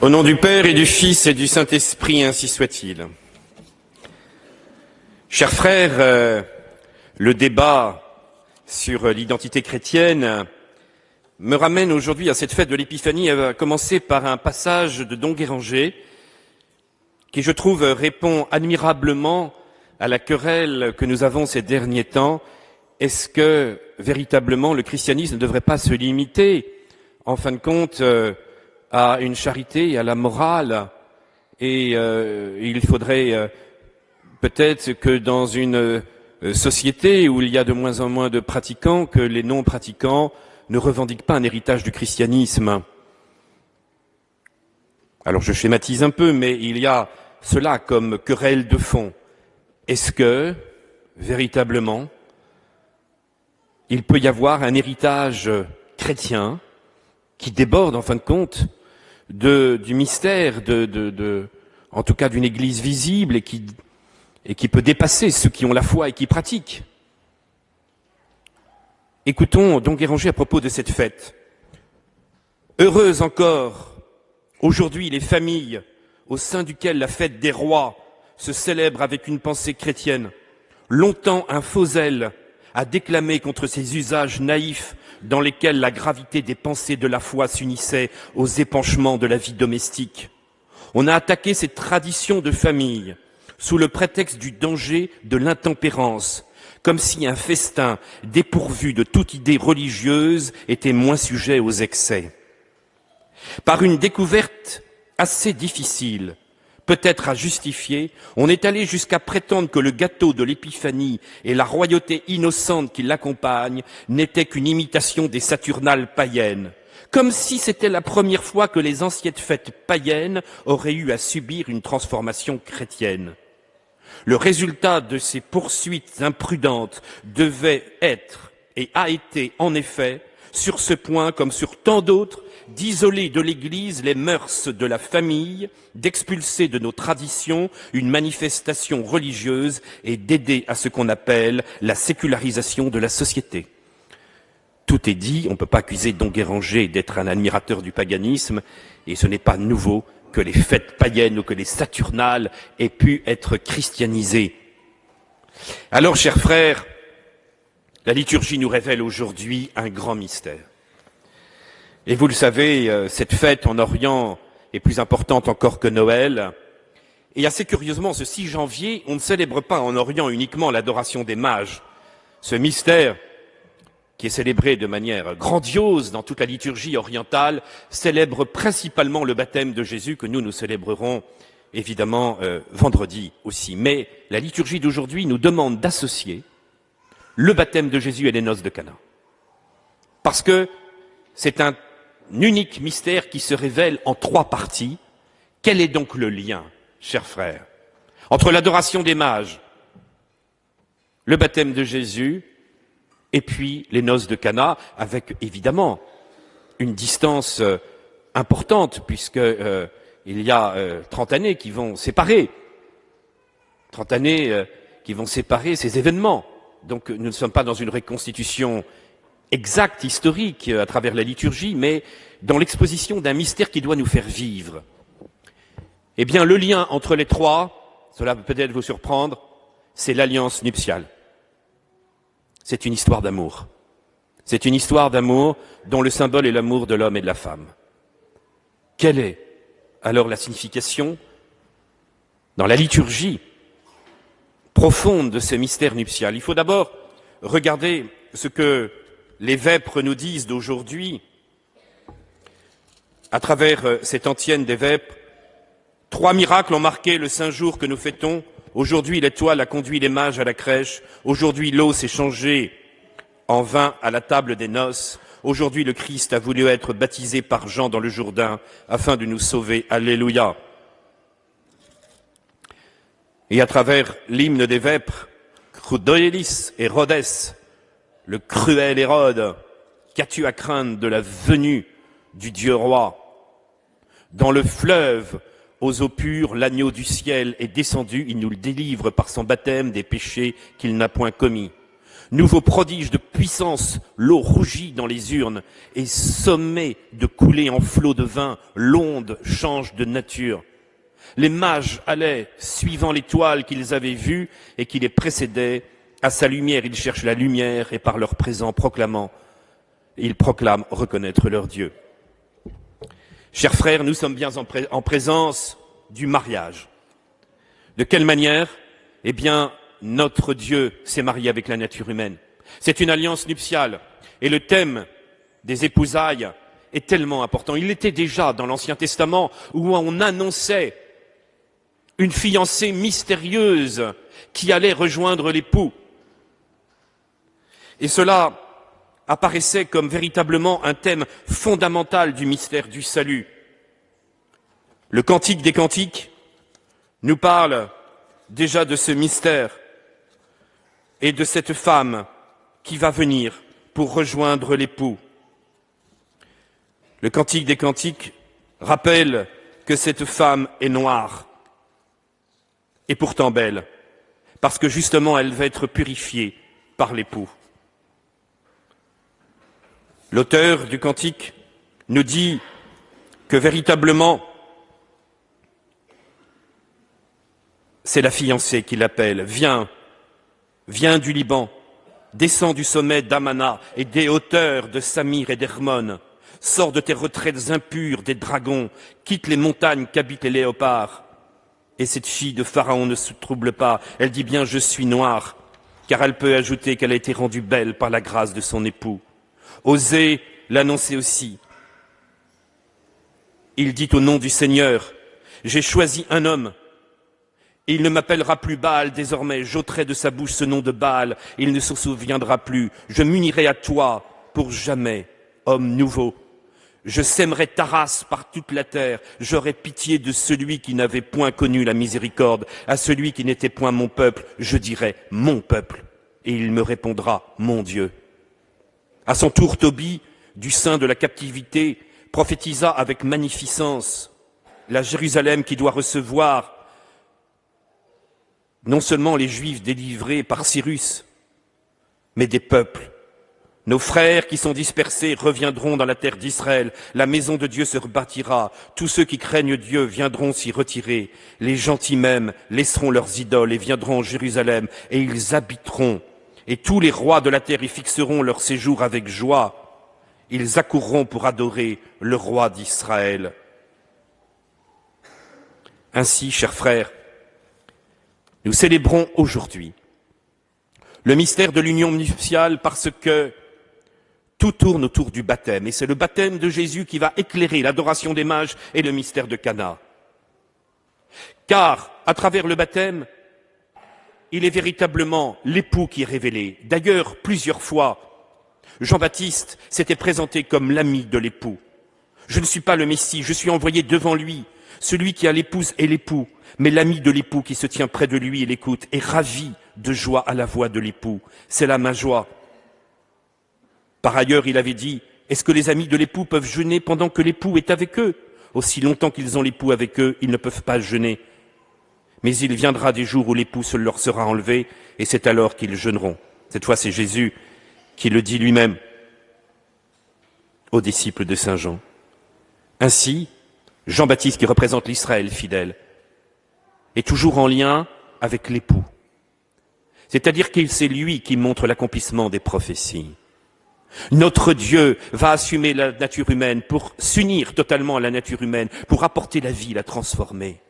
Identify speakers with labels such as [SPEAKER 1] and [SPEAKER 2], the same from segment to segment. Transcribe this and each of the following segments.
[SPEAKER 1] Au nom du Père et du Fils et du Saint-Esprit, ainsi soit-il. Chers frères, le débat sur l'identité chrétienne me ramène aujourd'hui à cette fête de l'Épiphanie, à commencer par un passage de Don Guéranger qui, je trouve, répond admirablement à la querelle que nous avons ces derniers temps. Est-ce que, véritablement, le christianisme ne devrait pas se limiter, en fin de compte, à une charité et à la morale, et il faudrait peut-être que dans une société où il y a de moins en moins de pratiquants, que les non-pratiquants ne revendiquent pas un héritage du christianisme. Alors je schématise un peu, mais il y a cela comme querelle de fond. Est-ce que, véritablement, il peut y avoir un héritage chrétien qui déborde, en fin de compte, du mystère, en tout cas d'une Église visible et qui peut dépasser ceux qui ont la foi et qui pratiquent. Écoutons Don Guéranger à propos de cette fête. Heureuses encore, aujourd'hui, les familles au sein duquel la fête des rois se célèbre avec une pensée chrétienne. Longtemps un faux zèle a déclamé contre ces usages naïfs dans lesquels la gravité des pensées de la foi s'unissait aux épanchements de la vie domestique. On a attaqué cette tradition de famille sous le prétexte du danger de l'intempérance, comme si un festin dépourvu de toute idée religieuse était moins sujet aux excès. Par une découverte assez difficile, peut-être à justifier, on est allé jusqu'à prétendre que le gâteau de l'Épiphanie et la royauté innocente qui l'accompagne n'étaient qu'une imitation des Saturnales païennes, comme si c'était la première fois que les anciennes fêtes païennes auraient eu à subir une transformation chrétienne. Le résultat de ces poursuites imprudentes devait être et a été en effet, sur ce point comme sur tant d'autres, d'isoler de l'Église les mœurs de la famille, d'expulser de nos traditions une manifestation religieuse et d'aider à ce qu'on appelle la sécularisation de la société. Tout est dit, on ne peut pas accuser Don Guéranger d'être un admirateur du paganisme, et ce n'est pas nouveau que les fêtes païennes ou que les Saturnales aient pu être christianisées. Alors, chers frères, la liturgie nous révèle aujourd'hui un grand mystère. Et vous le savez, cette fête en Orient est plus importante encore que Noël. Et assez curieusement, ce 6 janvier, on ne célèbre pas en Orient uniquement l'adoration des mages. Ce mystère, qui est célébré de manière grandiose dans toute la liturgie orientale, célèbre principalement le baptême de Jésus que nous célébrerons évidemment vendredi aussi. Mais la liturgie d'aujourd'hui nous demande d'associer le baptême de Jésus et les noces de Cana. Parce que c'est un unique mystère qui se révèle en 3 parties. Quel est donc le lien, chers frères, entre l'adoration des mages, le baptême de Jésus et puis les noces de Cana, avec évidemment une distance importante, puisque il y a 30 années qui vont séparer, 30 années qui vont séparer ces événements. Donc nous ne sommes pas dans une reconstitution exacte, historique, à travers la liturgie, mais dans l'exposition d'un mystère qui doit nous faire vivre. Eh bien, le lien entre les 3, cela peut peut-être vous surprendre, c'est l'alliance nuptiale. C'est une histoire d'amour. C'est une histoire d'amour dont le symbole est l'amour de l'homme et de la femme. Quelle est alors la signification dans la liturgie profonde de ce mystère nuptial? Il faut d'abord regarder ce que les vêpres nous disent d'aujourd'hui à travers cette antienne des vêpres. 3 miracles ont marqué le saint jour que nous fêtons. Aujourd'hui, l'étoile a conduit les mages à la crèche. Aujourd'hui, l'eau s'est changée en vin à la table des noces. Aujourd'hui, le Christ a voulu être baptisé par Jean dans le Jourdain afin de nous sauver. Alléluia. Et à travers l'hymne des vêpres, Crudoelis Hérodes, le cruel Hérode, qu'as-tu à craindre de la venue du Dieu roi? Dans le fleuve, aux eaux pures, l'agneau du ciel est descendu, il nous le délivre par son baptême des péchés qu'il n'a point commis. Nouveau prodige de puissance, l'eau rougit dans les urnes et sommet de couler en flots de vin, l'onde change de nature. Les mages allaient, suivant l'étoile qu'ils avaient vue et qui les précédait, à sa lumière ils cherchent la lumière et par leur présent ils proclament reconnaître leur Dieu. Chers frères, nous sommes bien en présence du mariage. De quelle manière? Eh bien, notre Dieu s'est marié avec la nature humaine. C'est une alliance nuptiale. Et le thème des épousailles est tellement important. Il était déjà dans l'Ancien Testament où on annonçait une fiancée mystérieuse qui allait rejoindre l'époux. Et cela apparaissait comme véritablement un thème fondamental du mystère du salut. Le Cantique des Cantiques nous parle déjà de ce mystère et de cette femme qui va venir pour rejoindre l'époux. Le Cantique des Cantiques rappelle que cette femme est noire et pourtant belle, parce que justement elle va être purifiée par l'époux. L'auteur du Cantique nous dit que véritablement c'est la fiancée qui l'appelle. Viens du Liban, descends du sommet d'Amana et des hauteurs de Samir et d'Hermon. Sors de tes retraites impures des dragons, quitte les montagnes qu'habitent les léopards. Et cette fille de Pharaon ne se trouble pas, elle dit bien je suis noire, car elle peut ajouter qu'elle a été rendue belle par la grâce de son époux. Osez l'annoncer aussi. Il dit au nom du Seigneur, j'ai choisi un homme, et il ne m'appellera plus Baal désormais, j'ôterai de sa bouche ce nom de Baal, et il ne s'en souviendra plus. Je m'unirai à toi pour jamais, homme nouveau. Je sèmerai ta race par toute la terre, j'aurai pitié de celui qui n'avait point connu la miséricorde, à celui qui n'était point mon peuple, je dirai mon peuple, et il me répondra mon Dieu. À son tour, Tobie, du sein de la captivité, prophétisa avec magnificence la Jérusalem qui doit recevoir non seulement les Juifs délivrés par Cyrus, mais des peuples. Nos frères qui sont dispersés reviendront dans la terre d'Israël. La maison de Dieu se rebâtira. Tous ceux qui craignent Dieu viendront s'y retirer. Les gentils mêmes laisseront leurs idoles et viendront en Jérusalem, et ils habiteront. Et tous les rois de la terre y fixeront leur séjour avec joie. Ils accourront pour adorer le roi d'Israël. Ainsi, chers frères, nous célébrons aujourd'hui le mystère de l'union nuptiale parce que tout tourne autour du baptême. Et c'est le baptême de Jésus qui va éclairer l'adoration des mages et le mystère de Cana. Car, à travers le baptême, il est véritablement l'époux qui est révélé. D'ailleurs, plusieurs fois, Jean-Baptiste s'était présenté comme l'ami de l'époux. Je ne suis pas le Messie, je suis envoyé devant lui. Celui qui a l'épouse est l'époux, mais l'ami de l'époux qui se tient près de lui et l'écoute est ravi de joie à la voix de l'époux. C'est là ma joie. Par ailleurs, il avait dit, est-ce que les amis de l'époux peuvent jeûner pendant que l'époux est avec eux? Aussi longtemps qu'ils ont l'époux avec eux, ils ne peuvent pas jeûner. Mais il viendra des jours où l'époux leur sera enlevé, et c'est alors qu'ils jeûneront. Cette fois, c'est Jésus qui le dit lui-même aux disciples de Saint Jean. Ainsi, Jean-Baptiste, qui représente l'Israël fidèle, est toujours en lien avec l'époux. C'est-à-dire qu'il c'est lui qui montre l'accomplissement des prophéties. Notre Dieu va assumer la nature humaine pour s'unir totalement à la nature humaine, pour apporter la vie, la transformer.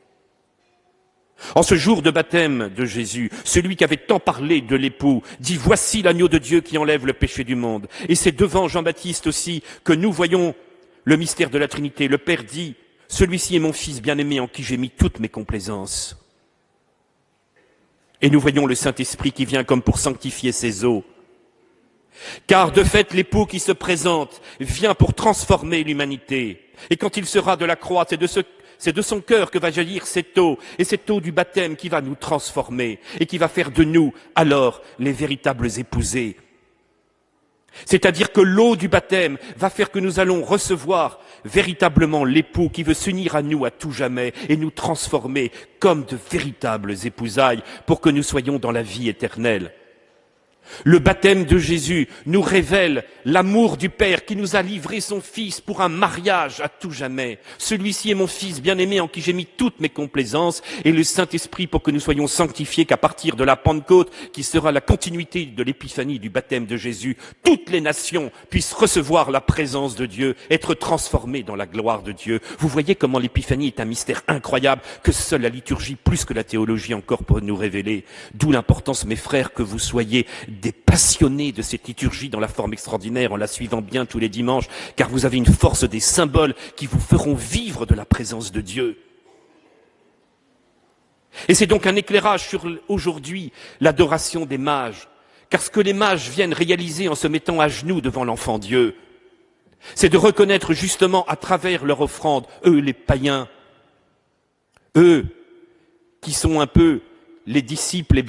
[SPEAKER 1] En ce jour de baptême de Jésus, celui qui avait tant parlé de l'époux dit « Voici l'agneau de Dieu qui enlève le péché du monde ». Et c'est devant Jean-Baptiste aussi que nous voyons le mystère de la Trinité. Le Père dit « Celui-ci est mon Fils bien-aimé en qui j'ai mis toutes mes complaisances ». Et nous voyons le Saint-Esprit qui vient comme pour sanctifier ses eaux. Car de fait, l'époux qui se présente vient pour transformer l'humanité. Et quand il sera de la croix, c'est de son cœur que va jaillir cette eau, et cette eau du baptême qui va nous transformer, et qui va faire de nous, alors, les véritables épousés. C'est-à-dire que l'eau du baptême va faire que nous allons recevoir véritablement l'époux qui veut s'unir à nous à tout jamais, et nous transformer comme de véritables épousailles, pour que nous soyons dans la vie éternelle. Le baptême de Jésus nous révèle l'amour du Père qui nous a livré son Fils pour un mariage à tout jamais. Celui-ci est mon Fils bien-aimé en qui j'ai mis toutes mes complaisances, et le Saint-Esprit pour que nous soyons sanctifiés qu'à partir de la Pentecôte, qui sera la continuité de l'épiphanie du baptême de Jésus, toutes les nations puissent recevoir la présence de Dieu, être transformées dans la gloire de Dieu. Vous voyez comment l'épiphanie est un mystère incroyable que seule la liturgie, plus que la théologie encore, peut nous révéler. D'où l'importance, mes frères, que vous soyez des passionnés de cette liturgie dans la forme extraordinaire, en la suivant bien tous les dimanches, car vous avez une force des symboles qui vous feront vivre de la présence de Dieu. Et c'est donc un éclairage sur aujourd'hui l'adoration des mages, car ce que les mages viennent réaliser en se mettant à genoux devant l'enfant Dieu, c'est de reconnaître justement à travers leur offrande, eux les païens, eux qui sont un peu les disciples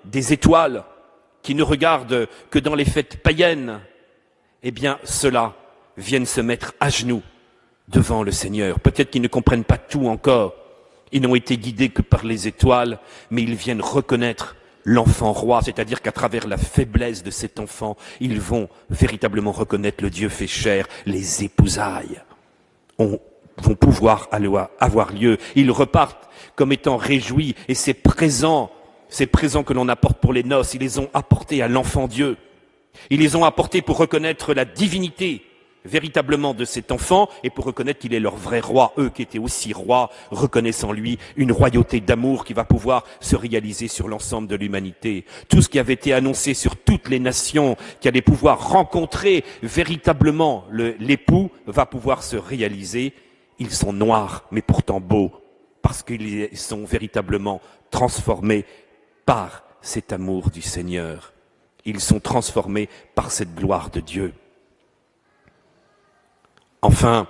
[SPEAKER 1] des étoiles, qui ne regardent que dans les fêtes païennes, ceux-là viennent se mettre à genoux devant le Seigneur. Peut-être qu'ils ne comprennent pas tout encore, ils n'ont été guidés que par les étoiles, mais ils viennent reconnaître l'enfant roi, c'est-à-dire qu'à travers la faiblesse de cet enfant, ils vont véritablement reconnaître le Dieu fait chair, les épousailles vont pouvoir avoir lieu. Ils repartent comme étant réjouis, et ces présents que l'on apporte pour les noces, ils les ont apportés à l'enfant Dieu. Ils les ont apportés pour reconnaître la divinité véritablement de cet enfant et pour reconnaître qu'il est leur vrai roi, eux qui étaient aussi rois, reconnaissant lui une royauté d'amour qui va pouvoir se réaliser sur l'ensemble de l'humanité. Tout ce qui avait été annoncé sur toutes les nations, qui allaient pouvoir rencontrer véritablement l'époux, va pouvoir se réaliser. Ils sont noirs, mais pourtant beaux, parce qu'ils sont véritablement transformés par cet amour du Seigneur. Ils sont transformés par cette gloire de Dieu. Enfin,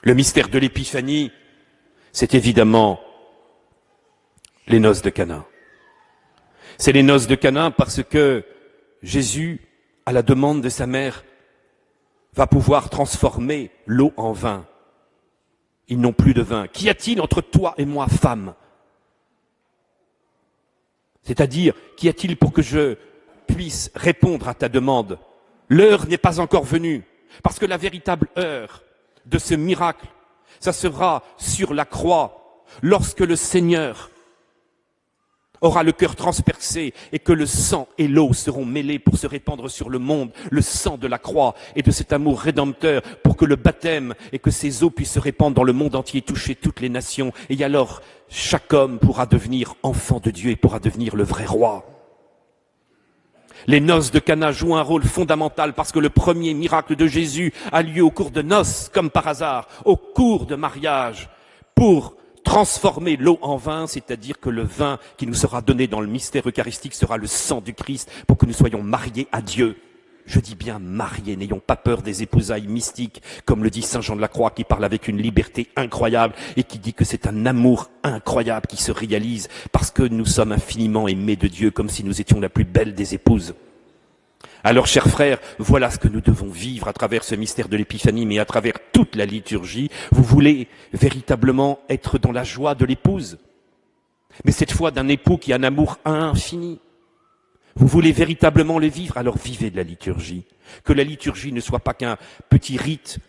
[SPEAKER 1] le mystère de l'épiphanie, c'est évidemment les noces de Cana. C'est les noces de Cana parce que Jésus, à la demande de sa mère, va pouvoir transformer l'eau en vin. Ils n'ont plus de vin. Qu'y a-t-il entre toi et moi, femme ? C'est-à-dire, qu'y a-t-il pour que je puisse répondre à ta demande ? L'heure n'est pas encore venue, parce que la véritable heure de ce miracle, ça sera sur la croix, lorsque le Seigneur aura le cœur transpercé et que le sang et l'eau seront mêlés pour se répandre sur le monde, le sang de la croix et de cet amour rédempteur pour que le baptême et que ces eaux puissent se répandre dans le monde entier, toucher toutes les nations. Et alors, chaque homme pourra devenir enfant de Dieu et pourra devenir le vrai roi. Les noces de Cana jouent un rôle fondamental parce que le premier miracle de Jésus a lieu au cours de noces, comme par hasard, au cours de mariage, pour transformer l'eau en vin, c'est-à-dire que le vin qui nous sera donné dans le mystère eucharistique sera le sang du Christ pour que nous soyons mariés à Dieu. Je dis bien mariés, n'ayons pas peur des épousailles mystiques, comme le dit Saint Jean de la Croix, qui parle avec une liberté incroyable et qui dit que c'est un amour incroyable qui se réalise parce que nous sommes infiniment aimés de Dieu, comme si nous étions la plus belle des épouses. Alors, chers frères, voilà ce que nous devons vivre à travers ce mystère de l'épiphanie, mais à travers toute la liturgie. Vous voulez véritablement être dans la joie de l'épouse, mais cette fois d'un époux qui a un amour infini. Vous voulez véritablement le vivre, alors vivez de la liturgie. Que la liturgie ne soit pas qu'un petit rite,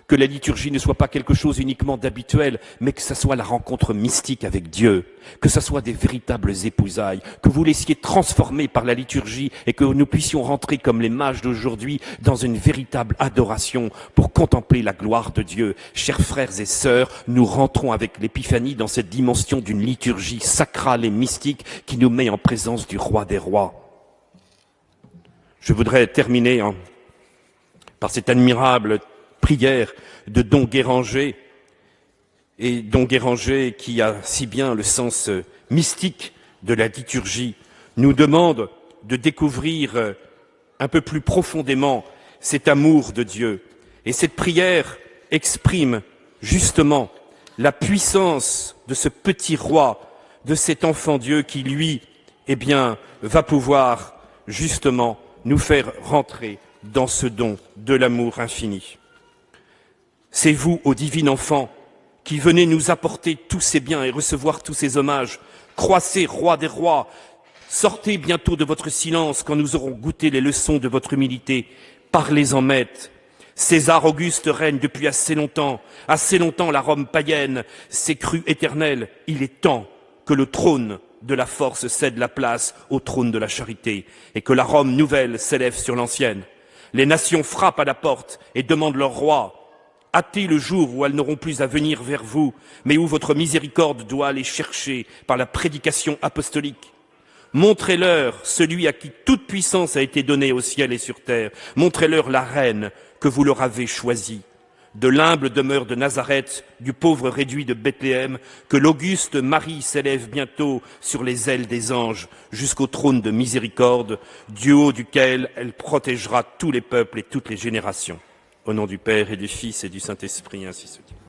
[SPEAKER 1] que la liturgie ne soit pas quelque chose uniquement d'habituel, mais que ça soit la rencontre mystique avec Dieu, que ça soit des véritables épousailles, que vous laissiez transformer par la liturgie et que nous puissions rentrer comme les mages d'aujourd'hui dans une véritable adoration pour contempler la gloire de Dieu. Chers frères et sœurs, nous rentrons avec l'épiphanie dans cette dimension d'une liturgie sacrale et mystique qui nous met en présence du roi des rois. Je voudrais terminer par cette admirable prière de Don Guéranger, et Don Guéranger, qui a si bien le sens mystique de la liturgie, nous demande de découvrir un peu plus profondément cet amour de Dieu. Et cette prière exprime justement la puissance de ce petit roi, de cet enfant Dieu qui, lui, va pouvoir justement nous faire rentrer dans ce don de l'amour infini. C'est vous, ô divin enfant, qui venez nous apporter tous ces biens et recevoir tous ces hommages. Croissez, roi des rois, Sortez bientôt de votre silence quand nous aurons goûté les leçons de votre humilité. Parlez-en, maître. César Auguste règne depuis assez longtemps la Rome païenne s'est crue éternelle. Il est temps que le trône de la force cède la place au trône de la charité et que la Rome nouvelle s'élève sur l'ancienne. Les nations frappent à la porte et demandent leur roi. Hâtez le jour où elles n'auront plus à venir vers vous, mais où votre miséricorde doit les chercher par la prédication apostolique. Montrez-leur celui à qui toute puissance a été donnée au ciel et sur terre. Montrez-leur la reine que vous leur avez choisie. De l'humble demeure de Nazareth, du pauvre réduit de Bethléem, que l'auguste Marie s'élève bientôt sur les ailes des anges jusqu'au trône de miséricorde, du haut duquel elle protégera tous les peuples et toutes les générations. Au nom du Père et du Fils et du Saint-Esprit, ainsi se dit.